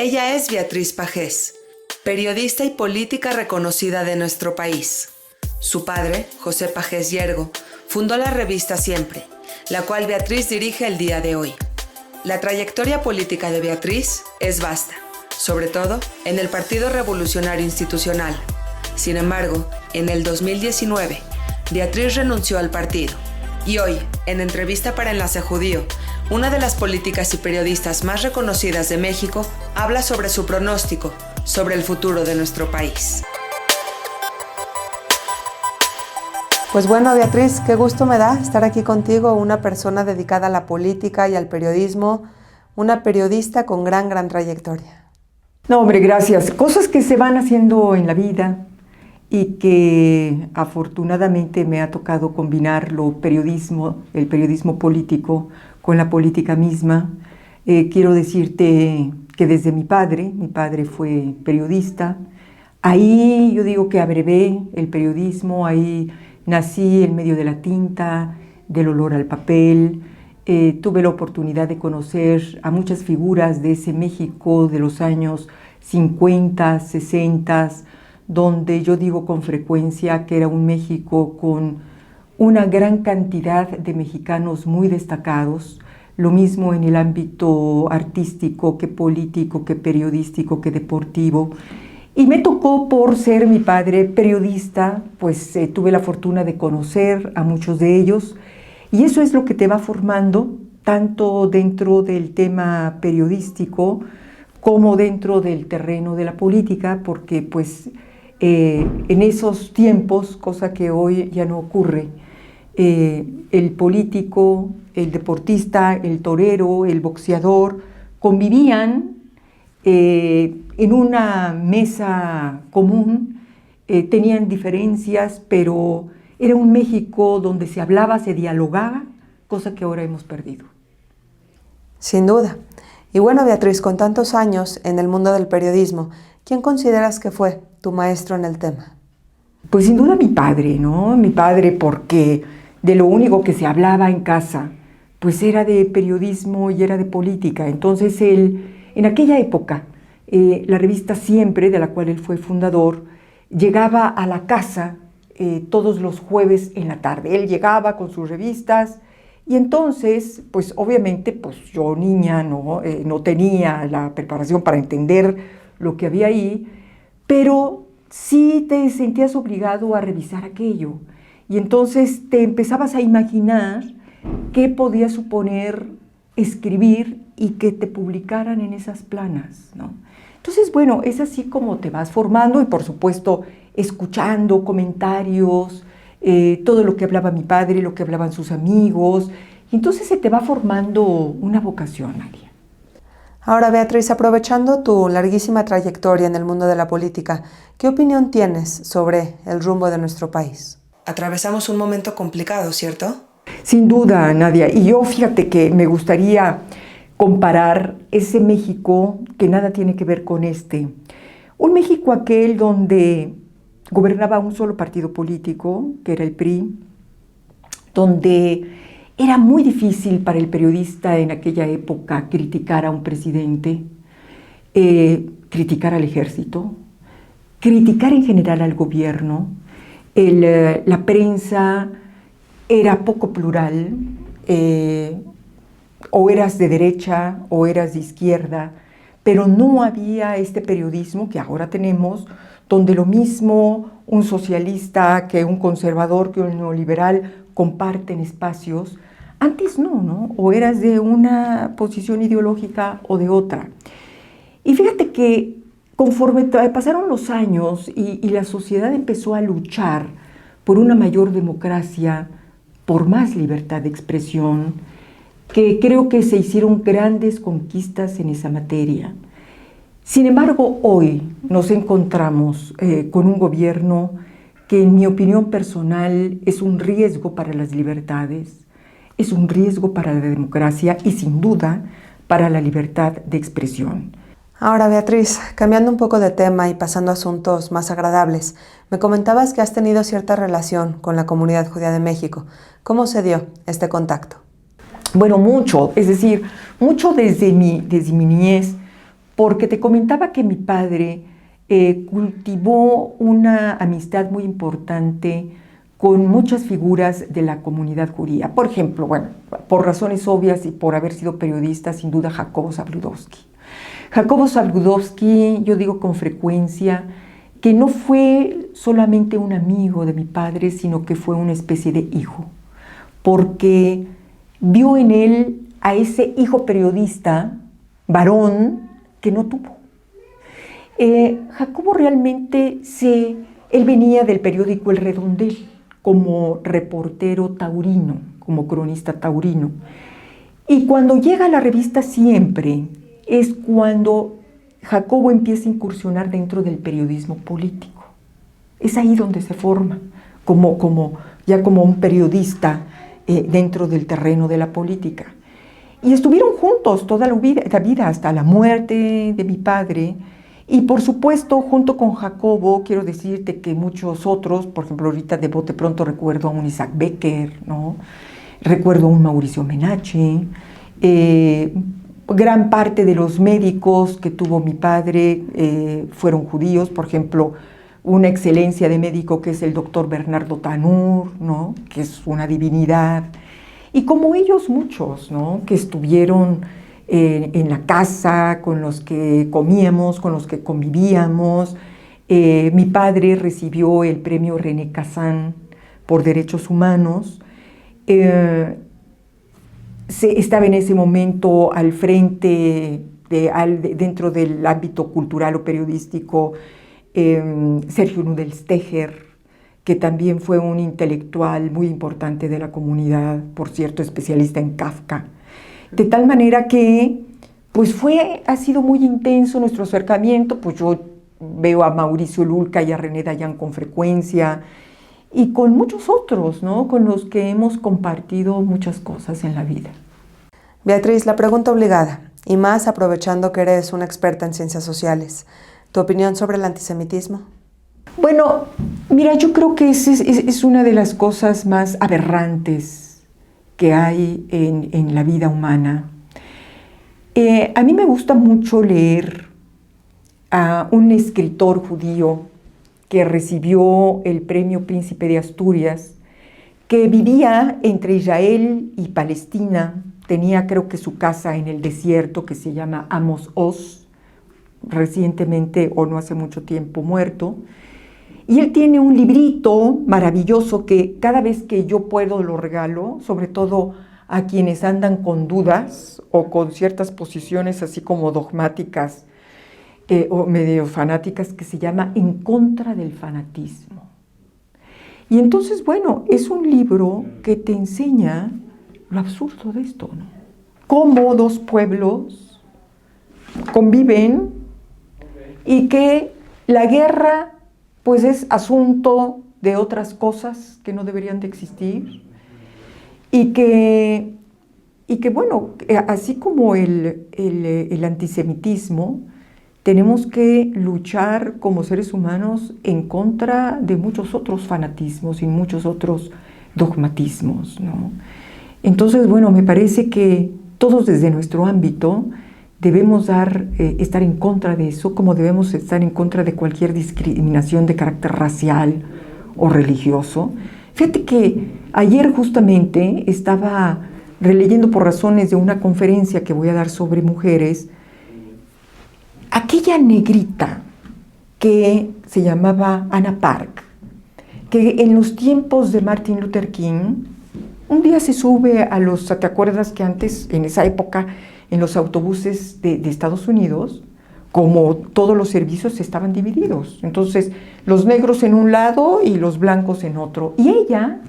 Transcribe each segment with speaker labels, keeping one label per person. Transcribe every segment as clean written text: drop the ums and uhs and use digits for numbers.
Speaker 1: Ella es Beatriz Pajés, periodista y política reconocida de nuestro país. Su padre, José Pajés Yergo, fundó la revista Siempre, la cual Beatriz dirige el día de hoy. La trayectoria política de Beatriz es vasta, sobre todo en el Partido Revolucionario Institucional. Sin embargo, en el 2019, Beatriz renunció al partido. Y hoy, en entrevista para Enlace Judío, una de las políticas y periodistas más reconocidas de México habla sobre su pronóstico sobre el futuro de nuestro país. Pues bueno, Beatriz, qué gusto me da estar aquí contigo, una persona dedicada a la política y al periodismo, una periodista con gran trayectoria.
Speaker 2: No, hombre, gracias. Cosas que se van haciendo en la vida y que afortunadamente me ha tocado combinar el periodismo político con la política misma. Quiero decirte que desde mi padre fue periodista, ahí yo digo que abrevé el periodismo, ahí nací en medio de la tinta, del olor al papel. Tuve la oportunidad de conocer a muchas figuras de ese México de los años 50, 60, donde yo digo con frecuencia que era un México con una gran cantidad de mexicanos muy destacados, lo mismo en el ámbito artístico que político, que periodístico, que deportivo. Y me tocó, por ser mi padre periodista, pues tuve la fortuna de conocer a muchos de ellos, y eso es lo que te va formando, tanto dentro del tema periodístico como dentro del terreno de la política, porque pues en esos tiempos, cosa que hoy ya no ocurre, el político, el deportista, el torero, el boxeador convivían en una mesa común, tenían diferencias, pero era un México donde se hablaba, se dialogaba, cosa que ahora hemos perdido.
Speaker 1: Sin duda. Y bueno, Beatriz, con tantos años en el mundo del periodismo, ¿quién consideras que fue tu maestro en el tema?
Speaker 2: Pues sin duda mi padre, ¿no? Mi padre, porque de lo único que se hablaba en casa, pues era de periodismo y era de política. Entonces él, en aquella época, la revista Siempre, de la cual él fue fundador, llegaba a la casa todos los jueves en la tarde. Él llegaba con sus revistas y entonces, pues obviamente, pues yo niña no tenía la preparación para entender lo que había ahí, pero sí te sentías obligado a revisar aquello. Y entonces te empezabas a imaginar qué podía suponer escribir y que te publicaran en esas planas, ¿no? Entonces, bueno, es así como te vas formando y, por supuesto, escuchando comentarios, todo lo que hablaba mi padre, lo que hablaban sus amigos, y entonces se te va formando una vocación, María.
Speaker 1: Ahora, Beatriz, aprovechando tu larguísima trayectoria en el mundo de la política, ¿qué opinión tienes sobre el rumbo de nuestro país? Atravesamos un momento complicado, ¿cierto?
Speaker 2: Sin duda, Nadia. Y yo, fíjate que me gustaría comparar ese México que nada tiene que ver con este. Un México aquel donde gobernaba un solo partido político, que era el PRI, donde era muy difícil para el periodista en aquella época criticar a un presidente, criticar al ejército, criticar en general al gobierno. La prensa era poco plural, o eras de derecha o eras de izquierda, pero no había este periodismo que ahora tenemos, donde lo mismo un socialista que un conservador, que un neoliberal comparten espacios. Antes no, o eras de una posición ideológica o de otra. Y fíjate que conforme pasaron los años y la sociedad empezó a luchar por una mayor democracia, por más libertad de expresión, que creo que se hicieron grandes conquistas en esa materia. Sin embargo, hoy nos encontramos con un gobierno que, en mi opinión personal, es un riesgo para las libertades, es un riesgo para la democracia y, sin duda, para la libertad de expresión.
Speaker 1: Ahora, Beatriz, cambiando un poco de tema y pasando a asuntos más agradables, me comentabas que has tenido cierta relación con la comunidad judía de México. ¿Cómo se dio este contacto?
Speaker 2: Bueno, mucho, es decir, mucho desde mi niñez, porque te comentaba que mi padre cultivó una amistad muy importante con muchas figuras de la comunidad judía. Por ejemplo, bueno, por razones obvias y por haber sido periodista, sin duda Jacobo Zabludovsky. Jacobo Zabludovsky, yo digo con frecuencia, que no fue solamente un amigo de mi padre, sino que fue una especie de hijo, porque vio en él a ese hijo periodista, varón, que no tuvo. Jacobo realmente él venía del periódico El Redondel como reportero taurino, como cronista taurino. Y cuando llega a la revista Siempre, es cuando Jacobo empieza a incursionar dentro del periodismo político. Es ahí donde se forma, ya como un periodista dentro del terreno de la política. Y estuvieron juntos toda la vida, hasta la muerte de mi padre. Y por supuesto, junto con Jacobo, quiero decirte que muchos otros, por ejemplo, ahorita de bote pronto recuerdo a un Isaac Becker, ¿no? Recuerdo a un Mauricio Menache, gran parte de los médicos que tuvo mi padre fueron judíos, por ejemplo, una excelencia de médico que es el doctor Bernardo Tanur, ¿no? Que es una divinidad, y como ellos muchos, ¿no? Que estuvieron en la casa, con los que comíamos, con los que convivíamos. Mi padre recibió el premio René Cassin por Derechos Humanos. Estaba en ese momento al frente, dentro del ámbito cultural o periodístico, Sergio Nudelsteger, que también fue un intelectual muy importante de la comunidad, por cierto, especialista en Kafka. De tal manera que, pues ha sido muy intenso nuestro acercamiento. Pues yo veo a Mauricio Lulca y a René Dayan con frecuencia, y con muchos otros, ¿no? Con los que hemos compartido muchas cosas en la vida.
Speaker 1: Beatriz, la pregunta obligada, y más aprovechando que eres una experta en ciencias sociales, ¿tu opinión sobre el antisemitismo?
Speaker 2: Bueno, mira, yo creo que es una de las cosas más aberrantes que hay en la vida humana. A mí me gusta mucho leer a un escritor judío que recibió el premio Príncipe de Asturias, que vivía entre Israel y Palestina, tenía creo que su casa en el desierto, que se llama Amos Oz, recientemente o no hace mucho tiempo muerto. Y él tiene un librito maravilloso que cada vez que yo puedo lo regalo, sobre todo a quienes andan con dudas o con ciertas posiciones así como dogmáticas o medio fanáticas, que se llama En contra del fanatismo. Y entonces, bueno, es un libro que te enseña lo absurdo de esto, ¿no? Cómo dos pueblos conviven y que la guerra pues es asunto de otras cosas que no deberían de existir, y que bueno, así como el antisemitismo, tenemos que luchar como seres humanos en contra de muchos otros fanatismos y muchos otros dogmatismos, ¿no? Entonces, bueno, me parece que todos desde nuestro ámbito debemos estar en contra de eso, como debemos estar en contra de cualquier discriminación de carácter racial o religioso. Fíjate que ayer justamente estaba releyendo, por razones de una conferencia que voy a dar sobre mujeres, aquella negrita que se llamaba Anna Park, que en los tiempos de Martin Luther King, un día se sube ¿te acuerdas que antes, en esa época, en los autobuses de Estados Unidos, como todos los servicios estaban divididos? Entonces, los negros en un lado y los blancos en otro. Y ella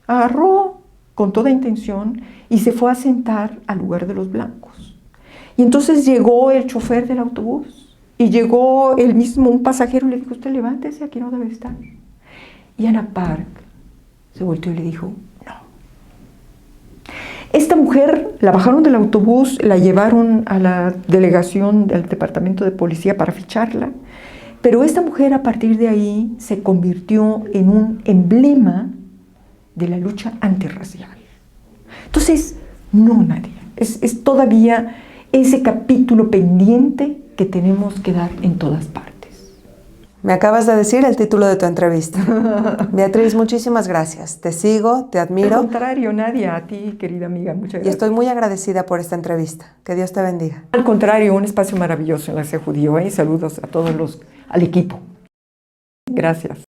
Speaker 2: agarró con toda intención y se fue a sentar al lugar de los blancos. Y entonces llegó el chofer del autobús y llegó un pasajero y le dijo: usted levántese, aquí no debe estar. Y Anna Park se volteó y le dijo: esta mujer la bajaron del autobús, la llevaron a la delegación del departamento de policía para ficharla, pero esta mujer a partir de ahí se convirtió en un emblema de la lucha antirracial. Entonces, no, Nadia, es todavía ese capítulo pendiente que tenemos que dar en todas partes.
Speaker 1: Me acabas de decir el título de tu entrevista. Beatriz, muchísimas gracias. Te sigo, te admiro.
Speaker 2: Al contrario, Nadia, a ti, querida amiga, muchas gracias.
Speaker 1: Y estoy muy agradecida por esta entrevista. Que Dios te bendiga.
Speaker 2: Al contrario, un espacio maravilloso en la C Judío. Saludos a todos al equipo. Gracias.